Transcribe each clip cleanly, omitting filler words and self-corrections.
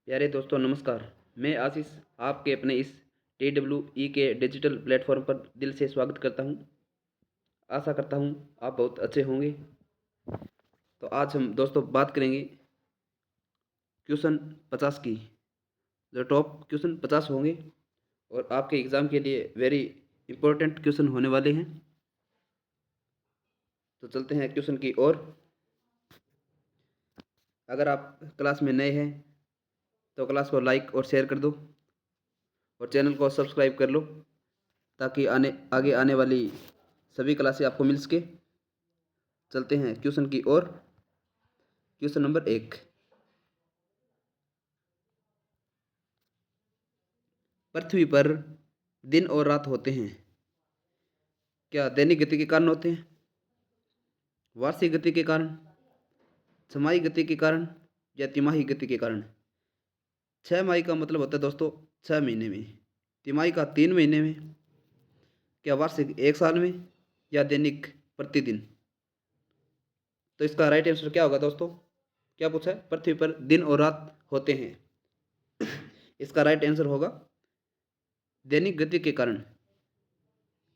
प्यारे दोस्तों नमस्कार। मैं आशीष आपके अपने इस TWE के डिजिटल प्लेटफॉर्म पर दिल से स्वागत करता हूं। आशा करता हूं आप बहुत अच्छे होंगे। तो आज हम दोस्तों बात करेंगे क्वेश्चन 50 की। जो टॉप क्वेश्चन 50 होंगे और आपके एग्ज़ाम के लिए वेरी इंपॉर्टेंट क्वेश्चन होने वाले हैं। तो चलते हैं क्वेश्चन की ओर। अगर आप क्लास में नए हैं तो क्लास को लाइक और शेयर कर दो और चैनल को सब्सक्राइब कर लो ताकि आगे आने वाली सभी क्लासें आपको मिल सके। चलते हैं क्वेश्चन की ओर। Question number 1। पृथ्वी पर दिन और रात होते हैं, क्या दैनिक गति के कारण होते हैं, वार्षिक गति के कारण, छमाही गति के कारण या तिमाही गति के कारण? 6 माही का मतलब होता है दोस्तों 6 महीने में, तिमाही का 3 महीने में, क्या वार्षिक 1 साल में या दैनिक प्रतिदिन? तो इसका राइट आंसर क्या होगा दोस्तों? क्या पूछा है? पृथ्वी पर दिन और रात होते हैं। इसका राइट आंसर होगा दैनिक गति के कारण,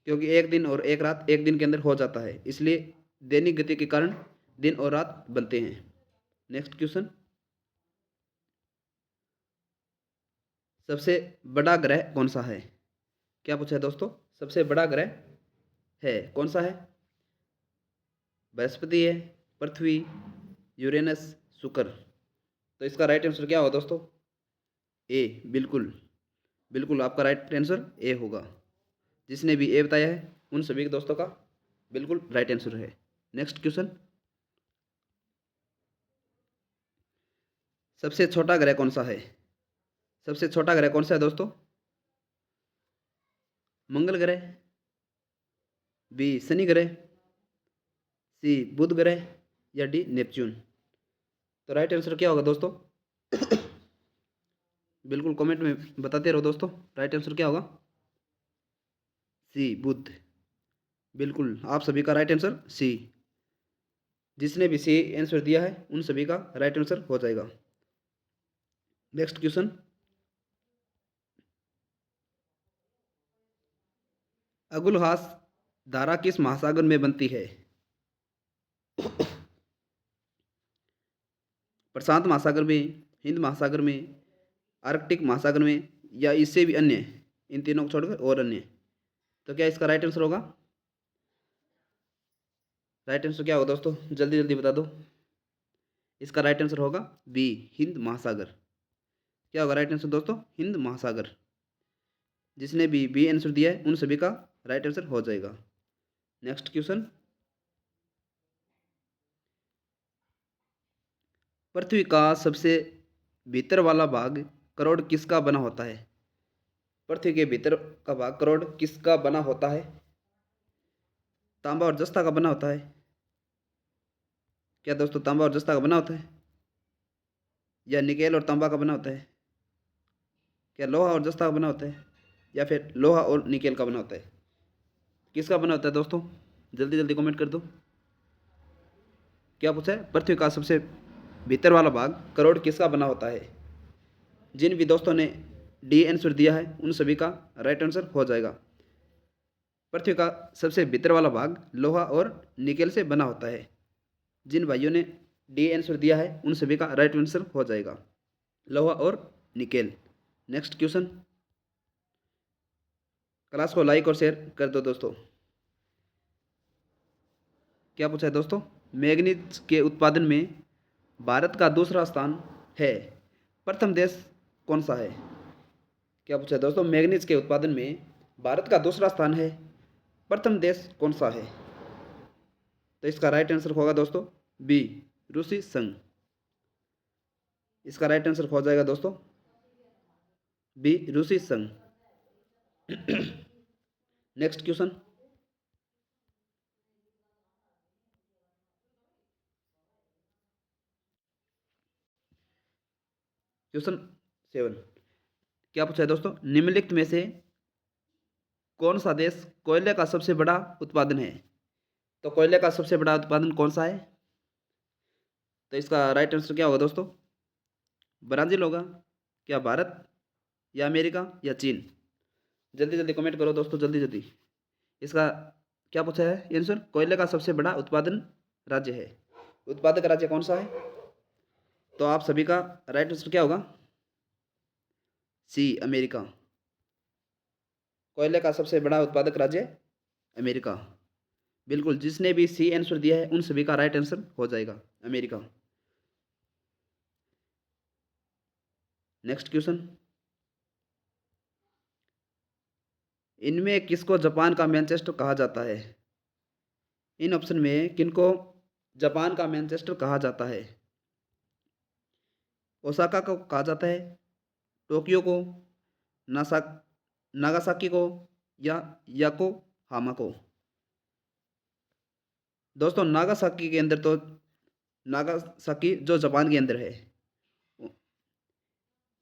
क्योंकि एक दिन और एक रात एक दिन के अंदर हो जाता है, इसलिए दैनिक गति के कारण दिन और रात बनते हैं। Next question. सबसे बड़ा ग्रह कौन सा है? क्या पूछा है दोस्तों? सबसे बड़ा ग्रह है कौन सा है? बृहस्पति है, पृथ्वी, यूरेनस, शुक्र? तो इसका राइट आंसर क्या होगा दोस्तों? ए। बिल्कुल बिल्कुल आपका राइट आंसर ए होगा। जिसने भी ए बताया है उन सभी दोस्तों का बिल्कुल राइट आंसर है। Next question. सबसे छोटा ग्रह कौन सा है? सबसे छोटा ग्रह कौन सा है दोस्तों? मंगल ग्रह, बी शनि ग्रह, सी बुध ग्रह या डी नेपच्यून? तो राइट आंसर क्या होगा दोस्तों? बिल्कुल कमेंट में बताते रहो दोस्तों, राइट आंसर क्या होगा? सी बुध। बिल्कुल आप सभी का राइट आंसर सी। जिसने भी सी आंसर दिया है उन सभी का राइट आंसर हो जाएगा। Next question. अगुलहास धारा किस महासागर में बनती है? प्रशांत महासागर में, हिंद महासागर में, आर्कटिक महासागर में या इससे भी अन्य, इन तीनों को छोड़कर और अन्य? तो क्या इसका राइट आंसर होगा? राइट आंसर क्या होगा दोस्तों? जल्दी जल्दी बता दो। इसका राइट आंसर होगा बी हिंद महासागर। क्या होगा राइट आंसर दोस्तों? हिंद महासागर। जिसने भी बी आंसर दिया है उन सभी का राइट आंसर हो जाएगा। Next question. पृथ्वी का सबसे भीतर वाला भाग करोड़ किसका बना होता है? पृथ्वी के भीतर का भाग करोड़ किसका बना होता है? तांबा और जस्ता का बना होता है? क्या दोस्तों तांबा और जस्ता का बना होता है या निकेल और तांबा का बना होता है? क्या लोहा और जस्ता का बना होता है या फिर लोहा और निकेल का बना होता है? किसका बना होता है दोस्तों? जल्दी जल्दी कमेंट कर दो। क्या पूछा है? पृथ्वी का सबसे भीतर वाला भाग करोड़ किसका बना होता है? जिन भी दोस्तों ने डी आंसर दिया है उन सभी का राइट आंसर हो जाएगा। पृथ्वी का सबसे भीतर वाला भाग लोहा और निकेल से बना होता है। जिन भाइयों ने डी आंसर दिया है उन सभी का राइट आंसर हो जाएगा, लोहा और निकेल। Next question. क्लास को लाइक और शेयर कर दो दोस्तों। क्या पूछा है दोस्तों? मैग्नीज के उत्पादन में भारत का दूसरा स्थान है, प्रथम देश कौन सा है? क्या पूछा है दोस्तों? मैग्नीज के उत्पादन में भारत का दूसरा स्थान है, प्रथम देश कौन सा है? तो इसका राइट आंसर होगा दोस्तों बी रूसी संघ। इसका राइट आंसर हो जाएगा दोस्तों बी रूसी संघ। Next question. क्वेश्चन 7। क्या पूछा है दोस्तों? निम्नलिखित में से कौन सा देश कोयले का सबसे बड़ा उत्पादन है? तो कोयले का सबसे बड़ा उत्पादन कौन सा है? तो इसका राइट आंसर क्या होगा दोस्तों? ब्राजील होगा, क्या भारत या अमेरिका या चीन? जल्दी जल्दी कमेंट करो दोस्तों, जल्दी जल्दी। इसका क्या पूछा है आंसर? कोयले का सबसे बड़ा उत्पादन राज्य है, उत्पादक राज्य कौन सा है? तो आप सभी का राइट आंसर क्या होगा? सी, अमेरिका। कोयले का सबसे बड़ा उत्पादक राज्य अमेरिका। बिल्कुल, जिसने भी सी आंसर दिया है उन सभी का राइट आंसर हो जाएगा अमेरिका। नेक्स्ट क्वेश्चन, इनमें किसको जापान का मैनचेस्टर कहा जाता है? इन ऑप्शन में किनको जापान का मैनचेस्टर कहा जाता है? ओसाका को कहा जाता है, टोक्यो को, नासा नागासाकी को, या याको हामा को? दोस्तों नागासाकी के अंदर तो, नागासाकी जो जापान के अंदर है,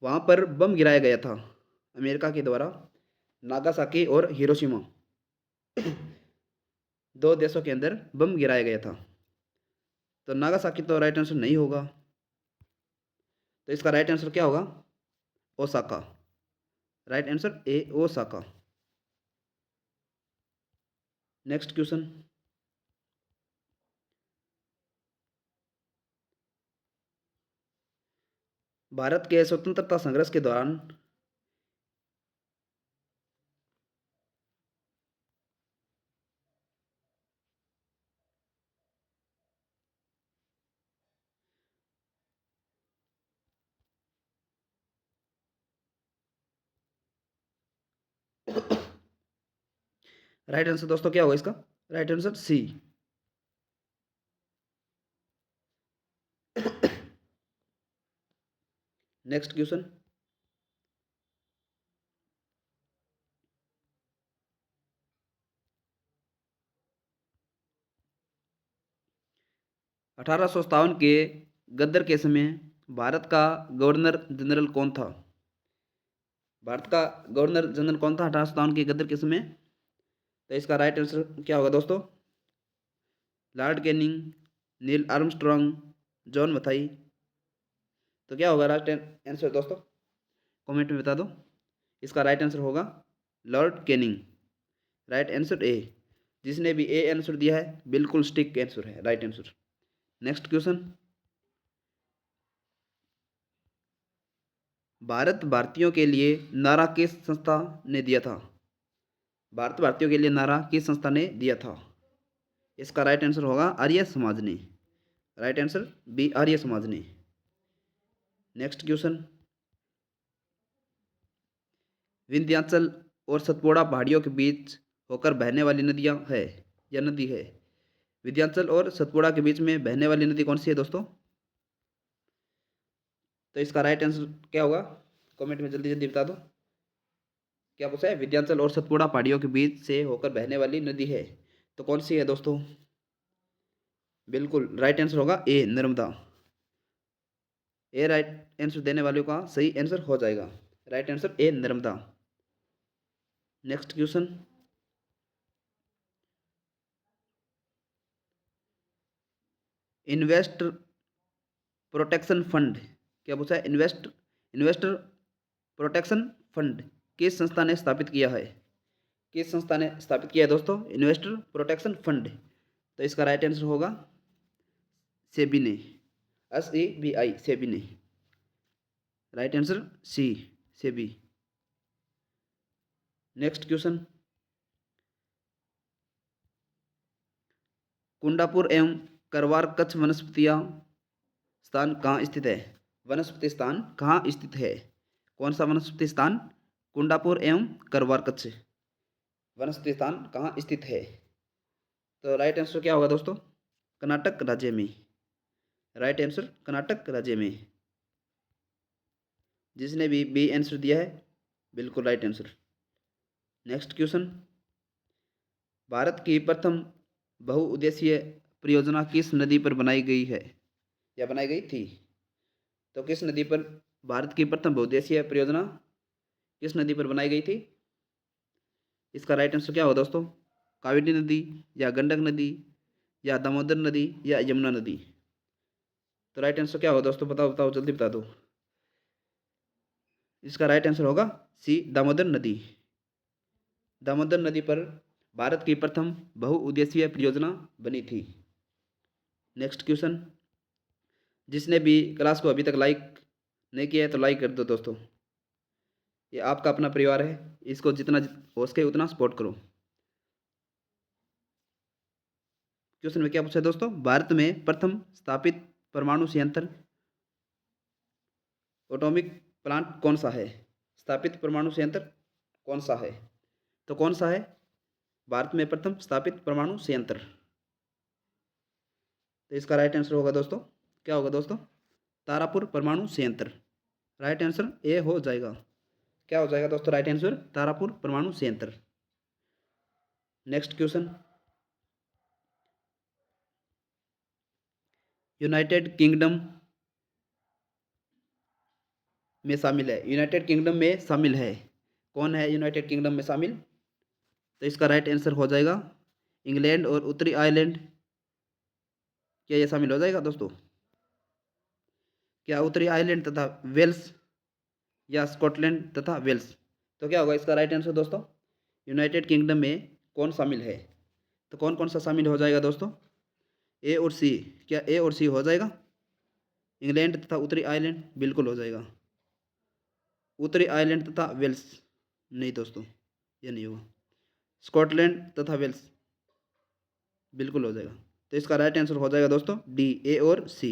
वहाँ पर बम गिराया गया था अमेरिका के द्वारा। नागासाकी और हिरोशिमा दो देशों के अंदर बम गिराया गया था। तो नागासाकी तो राइट आंसर नहीं होगा, तो इसका राइट आंसर क्या होगा? ओसाका। राइट आंसर ए, ओसाका। नेक्स्ट क्वेश्चन, भारत के स्वतंत्रता संघर्ष के दौरान राइट आंसर दोस्तों क्या होगा इसका? Right answer C. Next question, अठारह के गद्दर के समय भारत का गवर्नर जनरल कौन था? भारत का गवर्नर जनरल कौन था 1857 के गद्दर के समय? तो इसका राइट आंसर क्या होगा दोस्तों? Lord Canning, Neil Armstrong, John Mathai? तो क्या होगा राइट आंसर दोस्तों? कमेंट में बता दो। इसका राइट आंसर होगा लॉर्ड कैनिंग। राइट आंसर ए। जिसने भी ए आंसर दिया है बिल्कुल स्टिक आंसर है, right answer. Next question, Bharat भारतीयों के लिए नारा किस संस्था ने दिया था? भारत भारतीयों के लिए नारा किस संस्था ने दिया था? इसका राइट आंसर होगा आर्य समाज ने। Right answer B, Arya Samaj ने। नेक्स्ट क्वेश्चन, विंध्याचल और सतपुड़ा पहाड़ियों के बीच होकर बहने वाली नदियां है या नदी है? विंध्याचल और सतपुड़ा के बीच में बहने वाली नदी कौन सी है दोस्तों? तो इसका राइट आंसर क्या होगा? कमेंट में जल्दी जल्दी बता दो। क्या पूछा है? विंध्याचल और सतपुड़ा पहाड़ियों के बीच से होकर बहने वाली नदी है, तो कौन सी है दोस्तों? बिल्कुल राइट आंसर होगा ए, नर्मदा। ए राइट आंसर देने वालों का सही आंसर हो जाएगा। राइट आंसर ए, Narmada. Next question, investor protection fund, क्या पूछा है? इन्वेस्टर प्रोटेक्शन फंड किस संस्था ने स्थापित किया है? किस संस्था ने स्थापित किया है दोस्तों इन्वेस्टर प्रोटेक्शन फंड? तो इसका राइट आंसर होगा सेबी ने, SEBI, सेबी ने। Right answer C, SEBI. Next question, Kundapur एवं करवार कच्छ वनस्पतियां स्थान कहाँ स्थित है? वनस्पति स्थान कहाँ स्थित है? कौन सा वनस्पति स्थान? कुंडापुर एवं करवार कच्छ वनस्पति स्थान कहाँ स्थित है? तो राइट आंसर क्या होगा दोस्तों? कर्नाटक राज्य में। राइट आंसर कर्नाटक राज्य में। जिसने भी बी आंसर दिया है बिल्कुल right answer. Next question, Bharat की प्रथम बहुउद्देशीय परियोजना किस नदी पर बनाई गई है या बनाई गई थी? तो किस नदी पर भारत की प्रथम बहुउद्देशीय परियोजना किस नदी पर बनाई गई थी? इसका राइट आंसर क्या होगा दोस्तों? कावेरी नदी, या गंडक नदी, या दामोदर नदी, या यमुना नदी? तो राइट आंसर क्या होगा दोस्तों? बताओ बताओ, जल्दी बता दो। इसका राइट आंसर होगा सी, दामोदर नदी। दामोदर नदी पर भारत की प्रथम बहुउद्देशीय परियोजना बनी थी। नेक्स्ट क्वेश्चन, जिसने भी क्लास को अभी तक लाइक नहीं किया है तो लाइक कर दो दोस्तों, ये आपका अपना परिवार है, इसको जितना हो सके उतना सपोर्ट करो। क्वेश्चन में क्या पूछा है दोस्तों, भारत में प्रथम स्थापित परमाणु संयंत्र एटॉमिक प्लांट कौन सा है? स्थापित परमाणु संयंत्र कौन सा है? तो कौन सा है भारत में प्रथम स्थापित परमाणु संयंत्र? तो इसका राइट आंसर होगा दोस्तों, क्या होगा दोस्तों? तारापुर परमाणु संयंत्र। राइट आंसर ए हो जाएगा। क्या हो जाएगा दोस्तों राइट आंसर? तारापुर परमाणु संयंत्र। नेक्स्ट क्वेश्चन, यूनाइटेड किंगडम में शामिल है। यूनाइटेड किंगडम में शामिल है, कौन है यूनाइटेड किंगडम में शामिल? तो इसका राइट आंसर हो जाएगा इंग्लैंड और उत्तरी आयरलैंड। क्या ये शामिल हो जाएगा दोस्तों? क्या उत्तरी आयरलैंड तथा वेल्स या स्कॉटलैंड तथा वेल्स? तो क्या होगा इसका राइट आंसर दोस्तों? यूनाइटेड किंगडम में कौन शामिल है? तो कौन कौन सा शामिल हो जाएगा दोस्तों? ए और सी। क्या ए और सी हो जाएगा? इंग्लैंड तथा उत्तरी आयरलैंड बिल्कुल हो जाएगा। उत्तरी आयरलैंड तथा वेल्स नहीं दोस्तों, ये नहीं होगा। स्कॉटलैंड तथा वेल्स बिल्कुल हो जाएगा। तो इसका राइट आंसर हो जाएगा दोस्तों डी, ए और सी।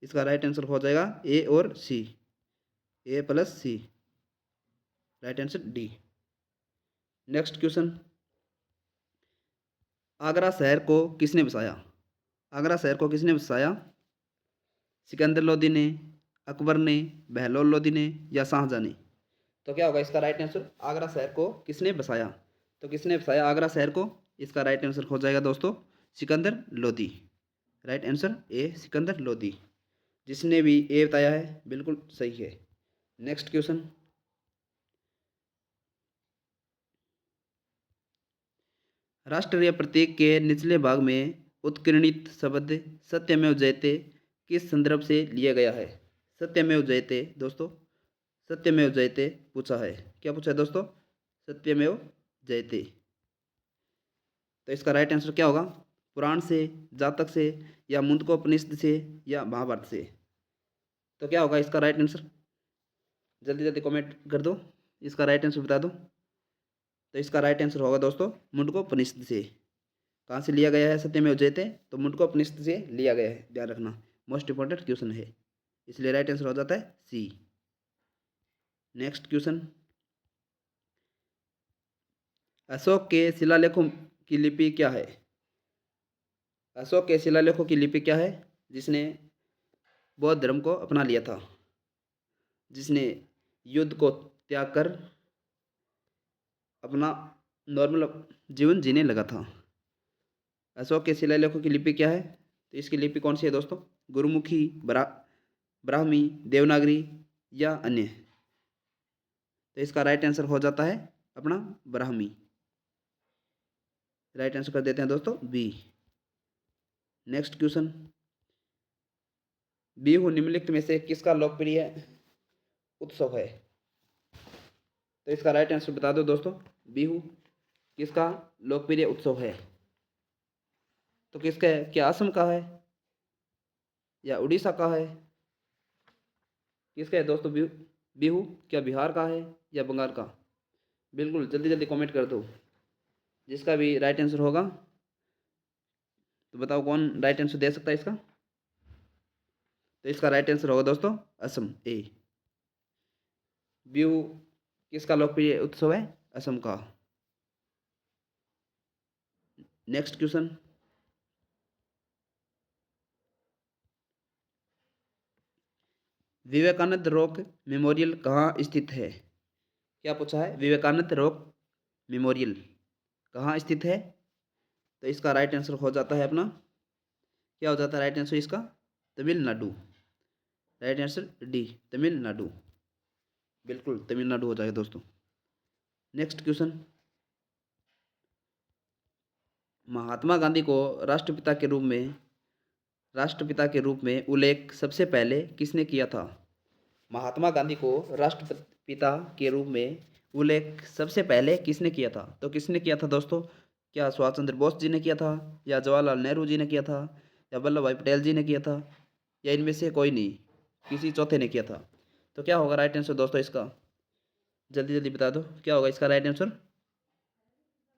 इसका राइट आंसर हो जाएगा ए और C, A plus C. Right answer D. Next question, Agra शहर को किसने बसाया? आगरा शहर को किसने बसाया? सिकंदर लोदी ने, अकबर ने, बहलोल लोदी ने या शाहजहां ने? तो क्या होगा इसका राइट आंसर? आगरा शहर को किसने बसाया? तो किसने बसाया आगरा शहर को? इसका राइट आंसर हो जाएगा दोस्तों सिकंदर लोदी। राइट आंसर ए, सिकंदर लोदी। जिसने भी ए बताया है बिल्कुल सही है। नेक्स्ट क्वेश्चन, राष्ट्रीय प्रतीक के निचले भाग में उत्कीर्णित शब्द सत्यमेव जयते किस संदर्भ से लिया गया है? सत्यमेव जयते दोस्तों, सत्यमेव जयते पूछा है। क्या पूछा है दोस्तों? सत्यमेव जयते। तो इसका राइट आंसर क्या होगा? पुराण से, जातक से या मुंडकोपनिषद से या महाभारत से? तो क्या होगा इसका राइट आंसर? जल्दी जल्दी कमेंट कर दो, इसका राइट आंसर बता दो। तो इसका राइट आंसर होगा दोस्तों मुंडकोपनिषद से। कहाँ से लिया गया है सत्यमेव जयते? तो मुंडकोपनिषद से लिया गया है, ध्यान रखना, मोस्ट इंपॉर्टेंट क्वेश्चन है, इसलिए राइट आंसर हो जाता है सी। नेक्स्ट क्वेश्चन, अशोक के शिलालेखों की लिपि क्या है? अशोक के शिलालेखों की लिपि क्या है जिसने बौद्ध धर्म को अपना लिया था, जिसने युद्ध को त्याग कर अपना नॉर्मल जीवन जीने लगा था? अशोक के शिलालेखों की लिपि क्या है? तो इसकी लिपि कौन सी है दोस्तों? गुरुमुखी, ब्राह्मी, देवनागरी या अन्य? तो इसका राइट आंसर हो जाता है अपना ब्राह्मी। राइट आंसर कर देते हैं दोस्तों बी। नेक्स्ट क्वेश्चन, बिहू निम्नलिखित में से किसका लोकप्रिय उत्सव है? तो इसका राइट आंसर बता दो दोस्तों, बिहू किसका लोकप्रिय उत्सव है? तो किसका है? क्या असम का है या उड़ीसा का है? किसका है दोस्तों बिहू? बिहू क्या बिहार का है या बंगाल का? बिल्कुल जल्दी जल्दी कमेंट कर दो, जिसका भी राइट आंसर होगा। तो बताओ कौन राइट आंसर दे सकता है इसका? तो इसका राइट आंसर होगा दोस्तों असम, ए। बिहू किसका लोकप्रिय उत्सव है? असम का। Next question, Vivekananda Rock Memorial कहाँ स्थित है? क्या पूछा है? विवेकानंद रॉक मेमोरियल कहाँ स्थित है? तो इसका राइट आंसर हो जाता है अपना, क्या हो जाता है राइट आंसर इसका? Tamil Nadu. Right answer D, Tamil Nadu. बिल्कुल तमिलनाडु हो जाएगा दोस्तों। नेक्स्ट क्वेश्चन, महात्मा गांधी को राष्ट्रपिता के रूप में उल्लेख सबसे पहले किसने किया था? महात्मा गांधी को राष्ट्रपिता के रूप में उल्लेख सबसे पहले किसने किया था? तो किसने किया था दोस्तों? क्या सुभाष चंद्र बोस जी ने किया था, या जवाहरलाल नेहरू जी ने किया था, या वल्लभ भाई पटेल जी ने किया था, या इनमें से कोई नहीं, किसी चौथे ने किया था? तो क्या होगा राइट आंसर दोस्तों इसका? जल्दी जल्दी बता दो, क्या होगा इसका राइट आंसर?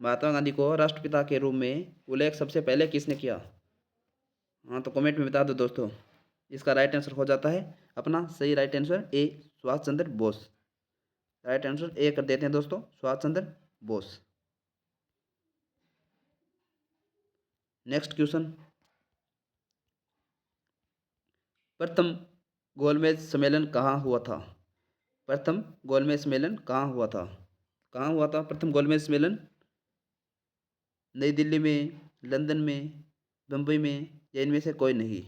महात्मा गांधी को राष्ट्रपिता के रूप में उल्लेख सबसे पहले किसने किया? हाँ तो कमेंट में बता दो दोस्तों। इसका राइट आंसर हो जाता है अपना सही राइट आंसर ए, सुभाष चंद्र बोस। राइट आंसर ए कर देते हैं दोस्तों, सुभाष चंद्र बोस। नेक्स्ट क्वेश्चन, प्रथम गोलमेज सम्मेलन कहाँ हुआ था? प्रथम गोलमेज सम्मेलन कहाँ हुआ था? कहाँ हुआ था प्रथम गोलमेज सम्मेलन? नई दिल्ली में, लंदन में, बम्बई में, या इनमें से कोई नहीं?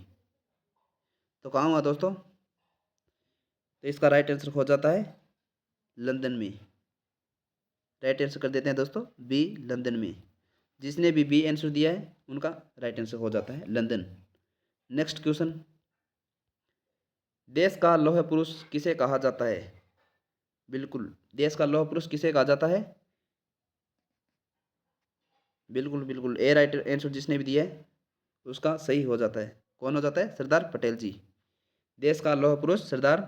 तो कहाँ हुआ दोस्तों? तो इसका राइट आंसर हो जाता है लंदन में। राइट आंसर कर देते हैं दोस्तों बी, लंदन में। जिसने भी बी आंसर दिया है उनका राइट आंसर हो जाता है लंदन। नेक्स्ट क्वेश्चन, देश का लौह पुरुष किसे कहा जाता है? बिल्कुल, देश का लौह पुरुष किसे कहा जाता है? बिल्कुल बिल्कुल, ए राइट आंसर जिसने भी दिया है उसका सही हो जाता है। कौन हो जाता है? सरदार पटेल जी। देश का लौह पुरुष सरदार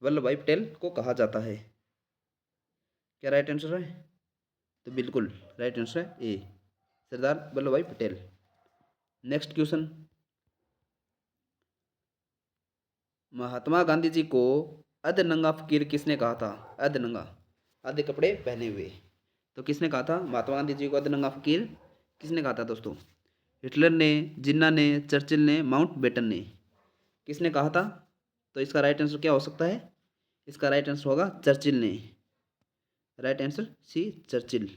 वल्लभ भाई पटेल को कहा जाता है। क्या राइट आंसर है? तो बिल्कुल राइट आंसर है ए, सरदार वल्लभ भाई पटेल। नेक्स्ट क्वेश्चन, महात्मा गांधी जी को अधनंगा फकीर किसने कहा था? अधनंगा, आधे कपड़े पहने हुए। तो किसने कहा था महात्मा गांधी जी को अधनंगा फकीर? किसने कहा था दोस्तों? हिटलर ने, जिन्ना ने, चर्चिल ने, माउंटबेटन ने? किसने कहा था? तो इसका राइट आंसर क्या हो सकता है? इसका राइट आंसर होगा चर्चिल ने। Right answer C, Churchill.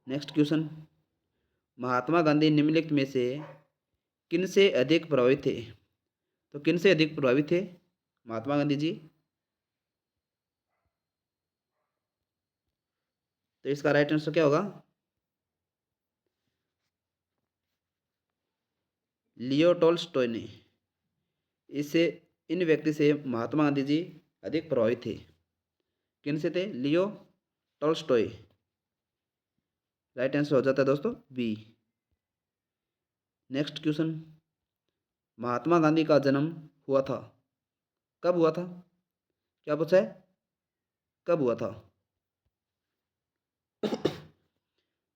Next question, Mahatma Gandhi निम्नलिखित में से किन से अधिक प्रभावित थे? तो किन से अधिक प्रभावित थे महात्मा गांधी जी? तो इसका राइट आंसर क्या होगा? लियो टॉल्स्टॉय ने। इससे, इन व्यक्ति से महात्मा गांधी जी अधिक प्रभावित थे। किन से थे? Leo Tolstoy. राइट आंसर हो जाता है दोस्तों B. Next question, Mahatma Gandhi का जन्म हुआ था, कब हुआ था? क्या पूछा है? कब हुआ था?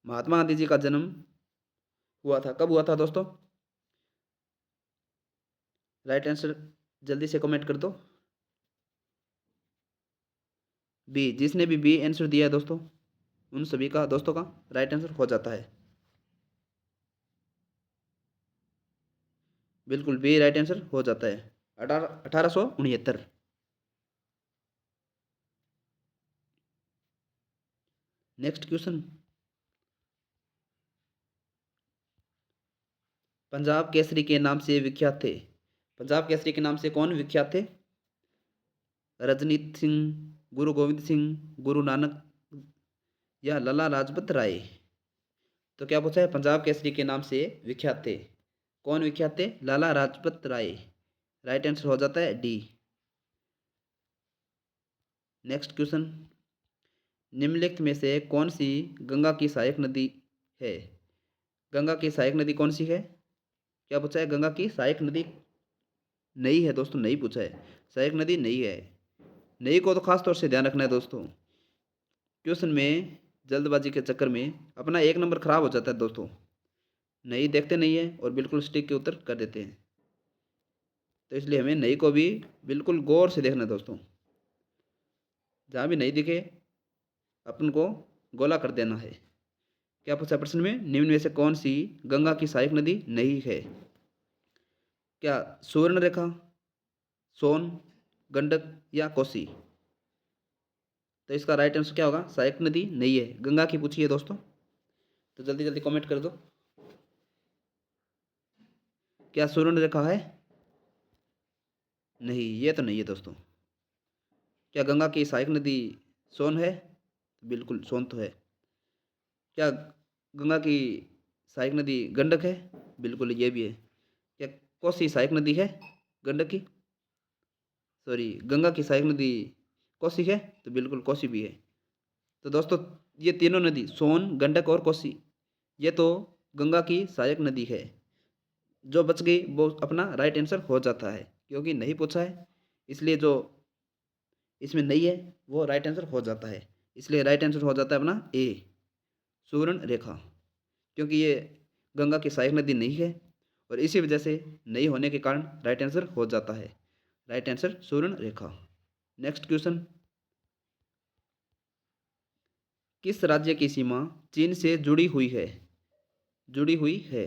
महात्मा गांधी जी का जन्म हुआ था, कब हुआ था दोस्तों? राइट आंसर जल्दी से कमेंट कर दो। बी, जिसने भी बी आंसर दिया है दोस्तों उन सभी का, दोस्तों का राइट आंसर हो जाता है। बिल्कुल बी राइट आंसर हो जाता है, 1869। नेक्स्ट क्वेश्चन, पंजाब केसरी के नाम से विख्यात थे। पंजाब केसरी के नाम से कौन विख्यात थे? रजनीत सिंह, गुरु गोविंद सिंह, गुरु नानक, या लाला लाजपत राय? तो क्या पूछा है? पंजाब केसरी के नाम से विख्यात थे, कौन विख्यात थे? लाला लाजपत राय। राइट आंसर हो जाता है डी। नेक्स्ट क्वेश्चन, निम्नलिखित में से कौन सी गंगा की सहायक नदी है? गंगा की सहायक नदी कौन सी है? क्या पूछा है? गंगा की सहायक नदी नहीं है दोस्तों, नहीं पूछा है, सहायक नदी नहीं है। नहीं को तो खास तौर से ध्यान रखना है दोस्तों। क्वेश्चन में जल्दबाजी के चक्कर में अपना एक नंबर खराब हो जाता है दोस्तों। नहीं देखते नहीं है और बिल्कुल स्टिक के उत्तर कर देते हैं। तो इसलिए हमें नहीं को भी बिल्कुल गौर से देखना है दोस्तों। जहाँ भी नहीं दिखे अपन को गोला कर देना है। क्या पूछा प्रश्न में? निम्न में से कौन सी गंगा की सहायक नदी नहीं है? क्या सुवर्ण रेखा, सोन, गंडक, या कोसी? तो इसका राइट आंसर क्या होगा? सहायक नदी नहीं है, गंगा की पूछी है दोस्तों। तो जल्दी जल्दी कमेंट कर दो, क्या सुवर्ण रेखा है? नहीं, ये तो नहीं है दोस्तों। क्या गंगा की सहायक नदी सोन है? बिल्कुल सोन तो है। क्या गंगा की सहायक नदी गंडक है? बिल्कुल ये भी है। क्या कोसी सहायक नदी है गंडक की? सॉरी, गंगा की सहायक नदी कोसी है, तो बिल्कुल कोसी भी है। तो दोस्तों ये तीनों नदी सोन, गंडक और कोसी, ये तो गंगा की सहायक नदी है। जो बच गई वो अपना राइट आंसर हो जाता है, क्योंकि नहीं पूछा है इसलिए जो इसमें नहीं है वो राइट आंसर हो जाता है, इसलिए राइट आंसर हो जाता है अपना ए, सुवर्ण रेखा। क्योंकि ये गंगा की सहायक नदी नहीं है और इसी वजह से नहीं होने के कारण राइट आंसर हो जाता है। राइट आंसर सुवर्ण रेखा। नेक्स्ट क्वेश्चन, किस राज्य की सीमा चीन से जुड़ी हुई है? जुड़ी हुई है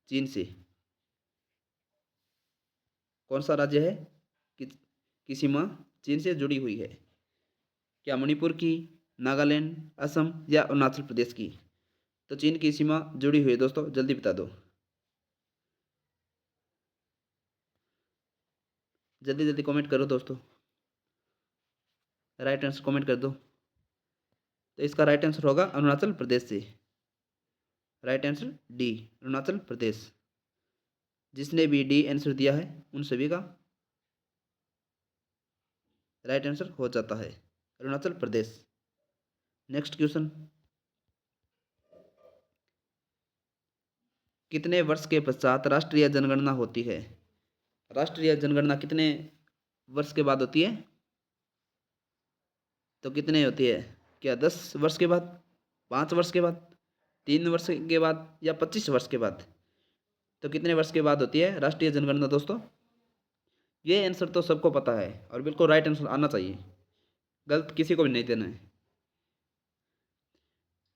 चीन से, कौन सा राज्य है की सीमा चीन से जुड़ी हुई है? क्या मणिपुर की, नागालैंड, असम या अरुणाचल प्रदेश की? तो चीन की सीमा जुड़ी हुई है दोस्तों, जल्दी बता दो, जल्दी जल्दी कमेंट करो दोस्तों, राइट आंसर कमेंट कर दो। तो इसका राइट आंसर होगा अरुणाचल प्रदेश से। Right answer D, Arunachal Pradesh. जिसने भी डी आंसर दिया है उन सभी का राइट आंसर हो जाता है अरुणाचल प्रदेश। नेक्स्ट क्वेश्चन, कितने वर्ष के पश्चात राष्ट्रीय जनगणना होती है? राष्ट्रीय जनगणना कितने वर्ष के बाद होती है? तो कितने होती है? क्या 10 वर्ष के बाद, 5 वर्ष के बाद, 3 वर्ष के बाद या 25 वर्ष के बाद? तो कितने वर्ष के बाद होती है राष्ट्रीय जनगणना दोस्तों? ये आंसर तो सबको पता है और बिल्कुल राइट आंसर आना चाहिए, गलत किसी को भी नहीं देना है।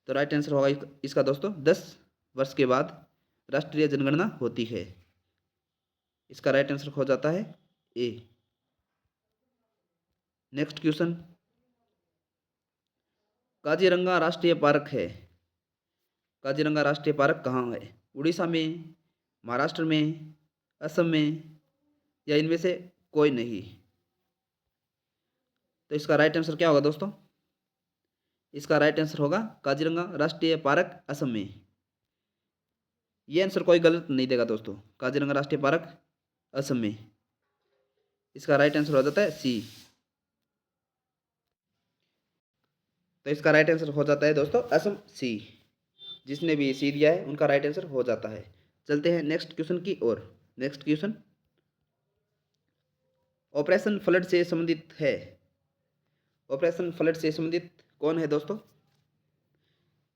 तो राइट आंसर होगा इसका दोस्तों 10 वर्ष के बाद राष्ट्रीय जनगणना होती है। इसका राइट आंसर हो जाता है ए। नेक्स्ट क्वेश्चन, काजीरंगा राष्ट्रीय पार्क है, काजीरंगा राष्ट्रीय पार्क कहाँ है? उड़ीसा में, महाराष्ट्र में, असम में या इनमें से कोई नहीं? तो इसका राइट आंसर क्या होगा दोस्तों? इसका राइट आंसर होगा काजीरंगा राष्ट्रीय पार्क असम में। ये आंसर कोई गलत नहीं देगा दोस्तों, काजीरंगा राष्ट्रीय पार्क असम में। इसका राइट आंसर हो जाता है सी। तो इसका राइट आंसर हो जाता है दोस्तों असम सी। जिसने भी सी दिया है उनका राइट आंसर हो जाता है। चलते हैं नेक्स्ट क्वेश्चन की ओर। नेक्स्ट क्वेश्चन ऑपरेशन फ्लड से संबंधित है। ऑपरेशन फ्लड से संबंधित कौन है दोस्तों?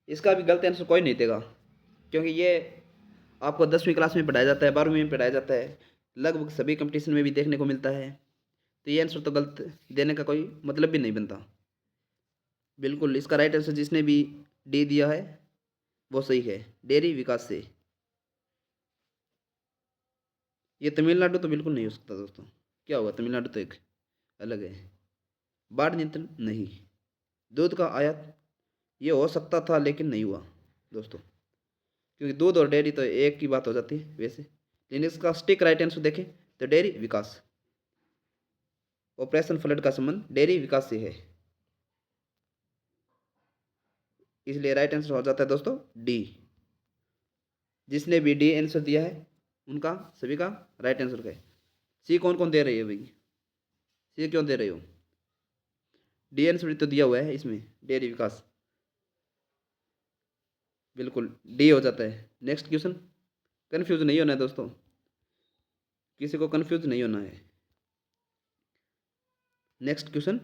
इसका भी गलत आंसर कोई नहीं देगा, क्योंकि ये आपको 10वीं क्लास में पढ़ाया जाता है, 12वीं में पढ़ाया जाता है, लगभग सभी कंपटीशन में भी देखने को मिलता है। तो ये आंसर तो गलत देने का कोई मतलब भी नहीं बनता। बिल्कुल इसका राइट आंसर जिसने भी डी दिया है वो सही है, डेयरी विकास से। ये तमिलनाडु तो बिल्कुल नहीं हो सकता दोस्तों, क्या होगा? तमिलनाडु तो एक अलग है। बाढ़ नियंत्रण नहीं। दूध का आयात ये हो सकता था लेकिन नहीं हुआ दोस्तों, क्योंकि दूध और डेयरी तो एक ही बात हो जाती है वैसे। लेकिन इसका स्टिक राइट आंसर देखें तो डेयरी विकास। ऑपरेशन फ्लड का संबंध डेयरी विकास से है, इसलिए राइट आंसर हो जाता है दोस्तों डी। जिसने भी डी आंसर दिया है उनका सभी का राइट आंसर है। सी कौन कौन दे रही है भाई? सी क्यों दे रहे हो? डी आंसर तो दिया हुआ है इसमें, डेयरी विकास। बिल्कुल डी हो जाता है। नेक्स्ट क्वेश्चन, कन्फ्यूज नहीं होना है दोस्तों, किसी को कन्फ्यूज नहीं होना है। नेक्स्ट क्वेश्चन,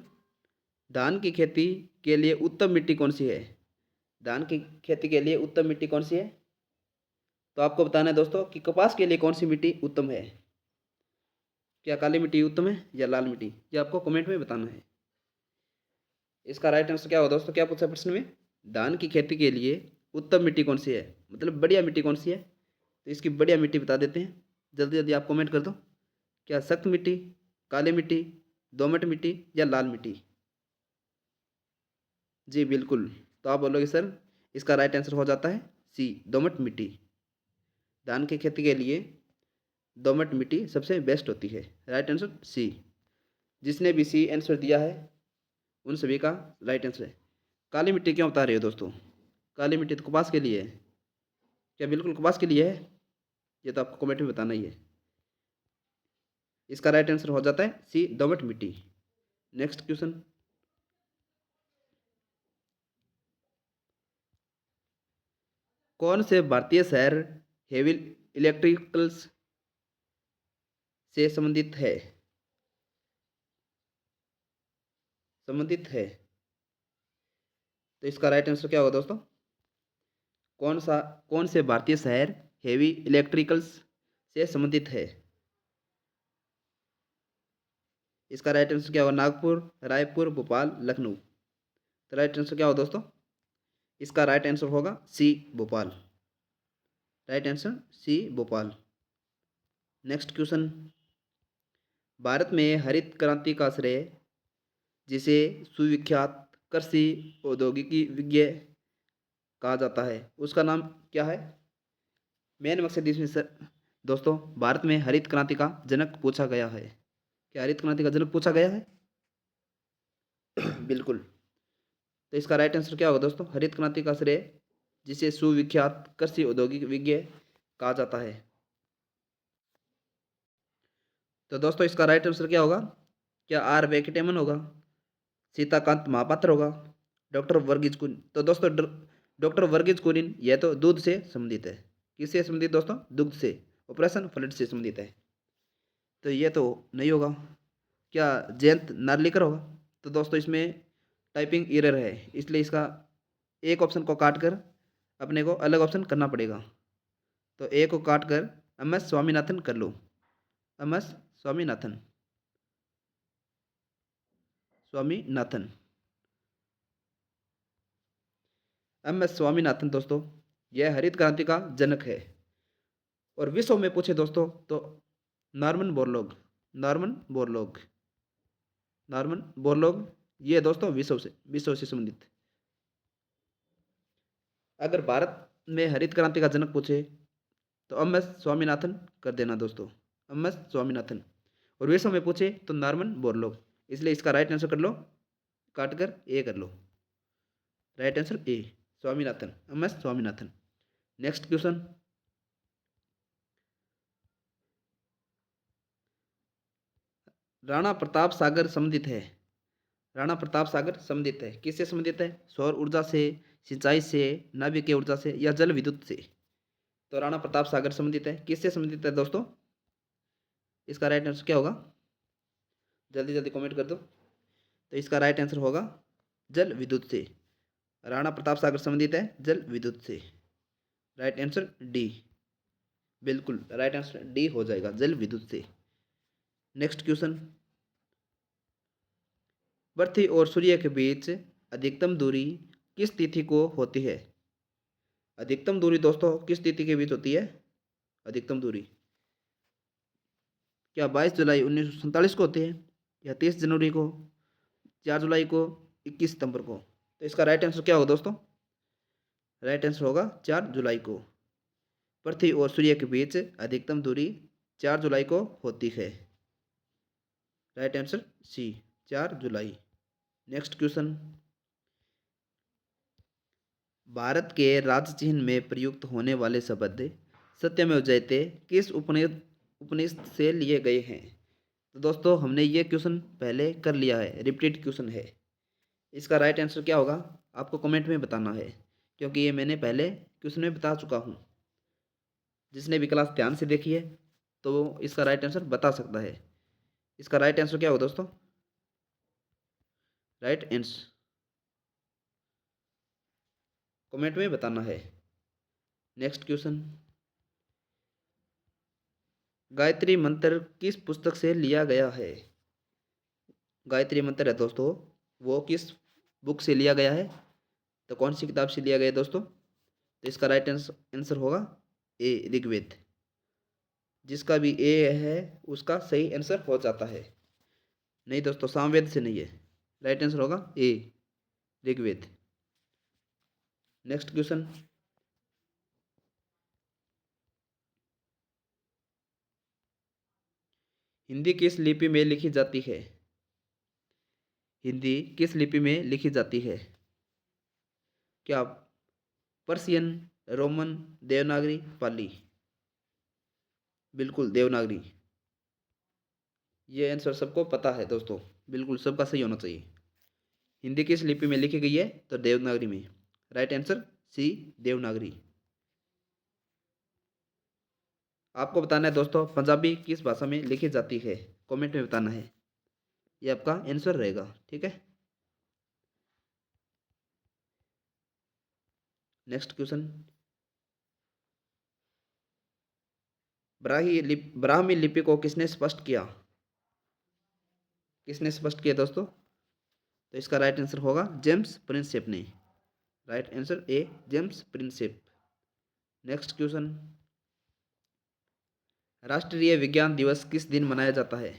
धान की खेती के लिए उत्तम मिट्टी कौन सी है? धान की खेती के लिए उत्तम मिट्टी कौन सी है? तो आपको बताना है दोस्तों कि कपास के लिए कौन सी मिट्टी उत्तम है। क्या काली मिट्टी उत्तम है या लाल मिट्टी? ये आपको कमेंट में बताना है। इसका राइट आंसर क्या होगा दोस्तों? क्या पूछा प्रश्न में? धान की खेती के लिए उत्तम मिट्टी कौन सी है, मतलब बढ़िया मिट्टी कौन सी है? तो इसकी बढ़िया मिट्टी बता देते हैं, जल्दी जल्दी आप कमेंट कर दो। क्या सख्त मिट्टी, काली मिट्टी, दोमट मिट्टी या लाल मिट्टी? जी बिल्कुल, तो आप बोलोगे सर इसका राइट आंसर हो जाता है सी, दोमट मिट्टी। धान की खेती के लिए दोमट मिट्टी सबसे बेस्ट होती है। Right answer C. जिसने भी सी आंसर दिया है उन सभी का राइट आंसर है। काली मिट्टी क्यों बता रहे हो दोस्तों? काली मिट्टी तो कपास के लिए है। क्या बिल्कुल कपास के लिए है? ये तो आपको कमेंट में बताना ही है। इसका राइट आंसर हो जाता है सी, दोमट मिट्टी। नेक्स्ट क्वेश्चन, कौन से भारतीय शहर हेवी इलेक्ट्रिकल्स से संबंधित है? तो इसका राइट आंसर क्या होगा दोस्तों? कौन से भारतीय शहर हेवी इलेक्ट्रिकल्स से संबंधित है? इसका राइट आंसर क्या होगा? नागपुर, रायपुर, भोपाल, लखनऊ। तो राइट आंसर क्या होगा दोस्तों? इसका राइट आंसर होगा C, Bhopal. Right answer C, Bhopal. Next question, Bharat में हरित क्रांति का श्रेय जिसे सुविख्यात कृषि औद्योगिकी विज्ञ कहा जाता है, उसका नाम क्या है? मेन मकसद इसमें सर दोस्तों, भारत में हरित क्रांति का जनक पूछा गया है। क्या हरित क्रांति का जनक पूछा गया है? बिल्कुल। तो इसका राइट आंसर क्या होगा दोस्तों? हरित क्रांति का श्रेय जिसे सुविख्यात कृषि औद्योगिक विज्ञ कहा जाता है। तो दोस्तों इसका राइट आंसर क्या होगा? क्या आर वेंकटेमन होगा, सीताकांत महापात्र होगा, डॉक्टर वर्गीज कुरियन? तो दोस्तों डॉक्टर वर्गीज कुरियन यह तो दूध से संबंधित है। किससे संबंधित दोस्तों? दुग्ध से, ऑपरेशन फ्लड से संबंधित है। तो ये तो नहीं होगा। क्या जयंत नार्लिकर होगा? तो दोस्तों इसमें टाइपिंग एरर है, इसलिए इसका एक ऑप्शन को काट कर अपने को अलग ऑप्शन करना पड़ेगा। तो ए को काट कर एम एस स्वामीनाथन कर लो। M S Swaminathan, Swaminathan, M S Swaminathan दोस्तों यह हरित क्रांति का जनक है। और विश्व में पूछे दोस्तों तो Norman Borlaug, Norman Borlaug, Norman Borlaug ये दोस्तों विश्व से संबंधित। अगर भारत में हरित क्रांति का जनक पूछे तो एम एस स्वामीनाथन कर देना दोस्तों, एम एस स्वामीनाथन। और विश्व में पूछे तो नॉर्मन बोरलॉग। इसलिए इसका राइट आंसर कर लो, काट कर ए कर लो। Right answer A, Swaminathan, M S Swaminathan. Next question, Rana Pratap Sagar संबंधित है। राणा प्रताप सागर संबंधित है, किससे संबंधित है? सौर ऊर्जा से, सिंचाई से, नाभिकीय ऊर्जा से या जल विद्युत से? तो राणा प्रताप सागर संबंधित है, किससे संबंधित है दोस्तों? इसका राइट आंसर क्या होगा? जल्दी जल्दी कमेंट कर दो। तो इसका राइट आंसर होगा जल विद्युत से। राणा प्रताप सागर संबंधित है जल विद्युत से। राइट आंसर डी, बिल्कुल राइट आंसर डी हो जाएगा, जल विद्युत से। नेक्स्ट क्वेश्चन, पृथ्वी और सूर्य के बीच अधिकतम दूरी किस तिथि को होती है? अधिकतम दूरी दोस्तों किस तिथि के बीच होती है? अधिकतम दूरी क्या 22 जुलाई 1947 को होती है, या 30 जनवरी को, 4 जुलाई को, 21 सितंबर को? तो इसका राइट आंसर क्या होगा दोस्तों? राइट आंसर होगा 4 जुलाई को। पृथ्वी और सूर्य के बीच अधिकतम दूरी 4 जुलाई को होती है। राइट आंसर सी, 4 जुलाई। नेक्स्ट क्वेश्चन, भारत के राज्य चिन्ह में प्रयुक्त होने वाले शब्द सत्यमेव जयते किस उपनिषद से लिए गए हैं? तो दोस्तों हमने ये क्वेश्चन पहले कर लिया है, रिपीटेड क्वेश्चन है। इसका राइट आंसर क्या होगा आपको कमेंट में बताना है, क्योंकि ये मैंने पहले क्वेश्चन में बता चुका हूँ। जिसने भी क्लास ध्यान से देखी है तो वो इसका राइट आंसर बता सकता है। इसका राइट आंसर क्या होगा दोस्तों? राइट आंसर कमेंट में बताना है। नेक्स्ट क्वेश्चन, गायत्री मंत्र किस पुस्तक से लिया गया है? गायत्री मंत्र है दोस्तों, वो किस बुक से लिया गया है? तो कौन सी किताब से लिया गया है दोस्तों? तो इसका राइट आंसर होगा ए, ऋग्वेद। जिसका भी ए है उसका सही आंसर हो जाता है। नहीं दोस्तों, सामवेद से नहीं है। राइट आंसर होगा ए, ऋग्वेद। नेक्स्ट क्वेश्चन, हिंदी किस लिपि में लिखी जाती है? हिंदी किस लिपि में लिखी जाती है? क्या पर्शियन, रोमन, देवनागरी, पाली? बिल्कुल देवनागरी। ये आंसर सबको पता है दोस्तों, बिल्कुल सबका सही होना चाहिए। हिंदी किस लिपि में लिखी गई है? तो देवनागरी में। Right answer C, Devanagari. आपको बताना है दोस्तों पंजाबी किस भाषा में लिखी जाती है, कमेंट में बताना है, ये आपका आंसर रहेगा। ठीक है, नेक्स्ट क्वेश्चन। ब्राह्मी लिपि को किसने स्पष्ट किया? किसने स्पष्ट किया दोस्तों? तो इसका राइट आंसर होगा जेम्स प्रिंसेप ने। राइट आंसर ए, जेम्स प्रिंसेप। Next question. राष्ट्रीय विज्ञान दिवस किस दिन मनाया जाता है?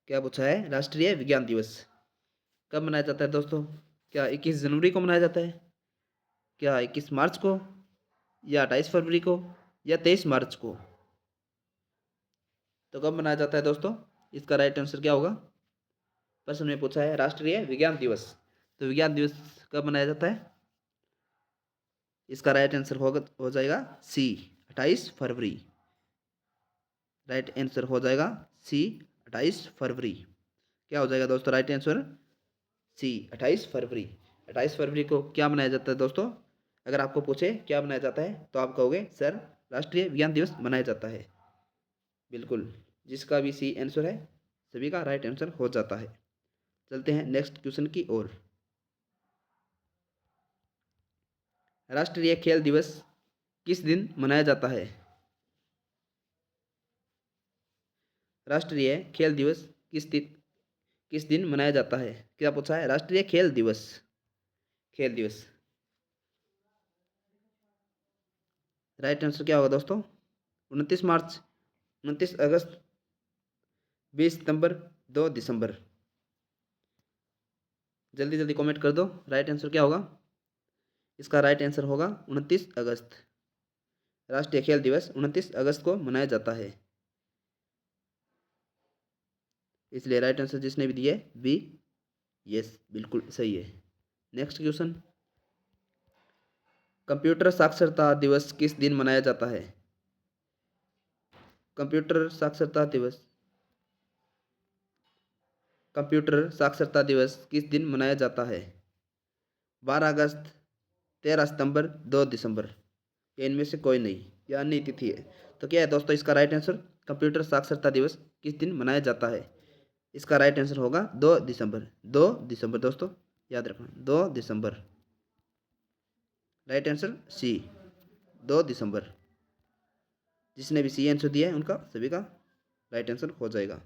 क्या पूछा है? राष्ट्रीय विज्ञान दिवस कब मनाया जाता है दोस्तों? क्या 21 जनवरी को मनाया जाता है? क्या 21 मार्च को, या 28 फरवरी को, या 23 मार्च को? तो कब मनाया जाता है दोस्तों? इसका राइट आंसर क्या होगा? प्रश्न में पूछा है राष्ट्रीय विज्ञान दिवस, तो विज्ञान दिवस कब मनाया जाता है? इसका राइट आंसर होगा, हो जाएगा सी, 28 फरवरी। राइट आंसर हो जाएगा सी, 28 फरवरी। क्या हो जाएगा दोस्तों राइट आंसर? सी, 28 फरवरी। 28 फरवरी को क्या मनाया जाता है दोस्तों? अगर आपको पूछे क्या मनाया जाता है तो आप कहोगे सर राष्ट्रीय विज्ञान दिवस मनाया जाता है। बिल्कुल, जिसका भी सी आंसर है सभी का राइट आंसर हो जाता है। चलते हैं नेक्स्ट क्वेश्चन की ओर। राष्ट्रीय खेल दिवस किस दिन मनाया जाता है? राष्ट्रीय खेल दिवस किस दिन मनाया जाता है? क्या पूछा है? राष्ट्रीय खेल दिवस, खेल दिवस। राइट आंसर क्या होगा दोस्तों? 29 मार्च, 29 अगस्त, 20 सितंबर, 2 दिसंबर। जल्दी जल्दी कमेंट कर दो, राइट आंसर क्या होगा? इसका राइट आंसर होगा 29 अगस्त। राष्ट्रीय खेल दिवस 29 अगस्त को मनाया जाता है, इसलिए राइट आंसर जिसने भी दिया है बी, यस बिल्कुल सही है। Next question. कंप्यूटर साक्षरता दिवस किस दिन मनाया जाता है? कंप्यूटर साक्षरता दिवस, कंप्यूटर साक्षरता दिवस किस दिन मनाया जाता है? 12 अगस्त, 13 सितंबर, 2 दिसंबर, या इनमें से कोई नहीं, या अन्य तिथि है। तो क्या है दोस्तों इसका राइट आंसर? कंप्यूटर साक्षरता दिवस किस दिन मनाया जाता है? इसका राइट आंसर होगा 2 दिसंबर। 2 दिसंबर दोस्तों, याद रखना 2 दिसंबर। राइट आंसर सी, 2 दिसंबर। जिसने भी सी आंसर दिया है उनका सभी का राइट आंसर हो जाएगा।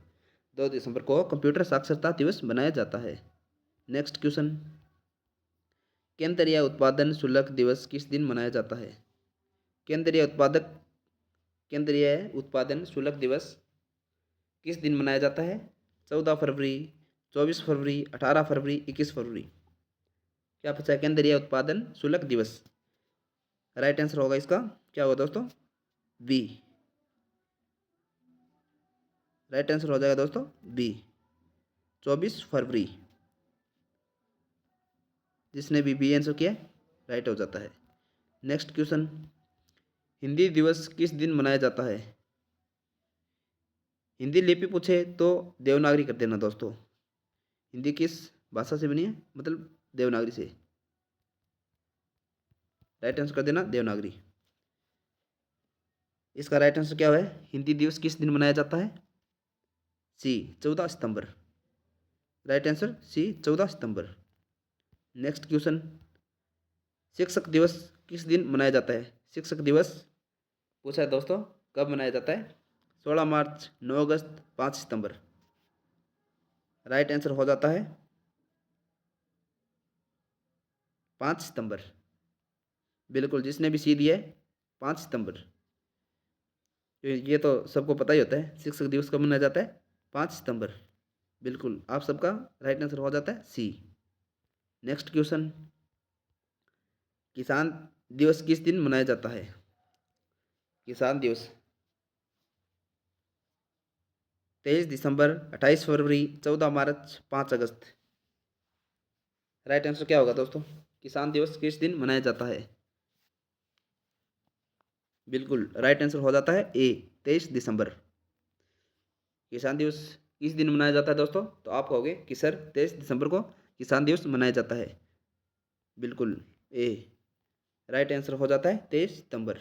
2 दिसंबर को कंप्यूटर साक्षरता दिवस मनाया जाता है। Next question. केंद्रीय उत्पादन शुल्क दिवस किस दिन मनाया जाता है? केंद्रीय उत्पादन शुल्क दिवस किस दिन मनाया जाता है? 14 फरवरी, 24 फरवरी, 18 फरवरी, 21 फरवरी। क्या पूछा है? केंद्रीय उत्पादन शुल्क दिवस। राइट आंसर होगा इसका क्या होगा दोस्तों? बी। राइट आंसर हो जाएगा दोस्तों बी, 24 फरवरी। जिसने भी आंसर किया राइट हो जाता है। Next question. हिंदी दिवस किस दिन मनाया जाता है? हिंदी लिपि पूछे तो देवनागरी कर देना दोस्तों। हिंदी किस भाषा से बनी है, मतलब देवनागरी से। राइट आंसर कर देना देवनागरी। इसका राइट आंसर क्या है? हिंदी दिवस किस दिन मनाया जाता है? सी, 14 सितंबर। राइट आंसर सी, 14 सितंबर। Next question. शिक्षक दिवस किस दिन मनाया जाता है? शिक्षक दिवस पूछा है दोस्तों कब मनाया जाता है? 16 मार्च, 9 अगस्त, 5 सितंबर। राइट आंसर हो जाता है 5 सितंबर। बिल्कुल, जिसने भी सी दिया है 5 सितंबर। ये तो सबको पता ही होता है शिक्षक दिवस कब मनाया जाता है? 5 सितंबर। बिल्कुल, आप सबका राइट आंसर हो जाता है सी। Next question. किसान दिवस किस दिन मनाया जाता है? किसान दिवस 23 दिसंबर, 28 फरवरी, 14 मार्च, 5 अगस्त। राइट आंसर क्या होगा दोस्तों? किसान दिवस किस दिन मनाया जाता है? बिल्कुल, राइट आंसर हो जाता है ए, 23 दिसंबर। किसान दिवस किस दिन मनाया जाता है दोस्तों? तो आप कहोगे कि सर 23 दिसंबर को किसान दिवस मनाया जाता है। बिल्कुल ए राइट आंसर हो जाता है 23 सितंबर।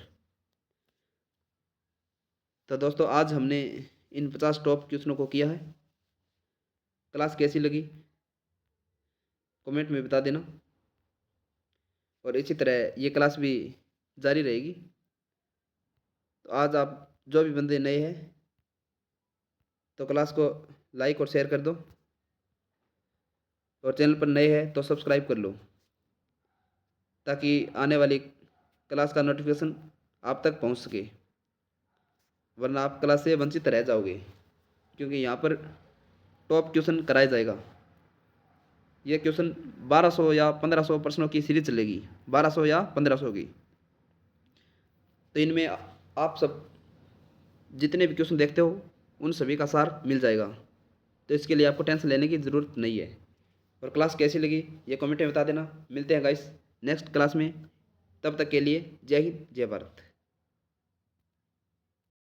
तो दोस्तों आज हमने इन 50 टॉप क्वेश्चनों को किया है। क्लास कैसी लगी कमेंट में बता देना, और इसी तरह ये क्लास भी जारी रहेगी। तो आज आप जो भी बंदे नए हैं तो क्लास को लाइक और शेयर कर दो, और चैनल पर नए हैं तो सब्सक्राइब कर लो, ताकि आने वाली क्लास का नोटिफिकेशन आप तक पहुंच सके, वरना आप क्लास से वंचित रह जाओगे, क्योंकि यहाँ पर टॉप क्वेश्चन कराया जाएगा। ये क्वेश्चन 1200 या 1500 प्रश्नों की सीरीज चलेगी, 1200 या 1500 की। तो इनमें आप सब जितने भी क्वेश्चन देखते हो उन सभी का सार मिल जाएगा। तो इसके लिए आपको टेंशन लेने की ज़रूरत नहीं है। और क्लास कैसी लगी ये कमेंट में बता देना। मिलते हैं गाइस नेक्स्ट क्लास में, तब तक के लिए जय हिंद जय भारत।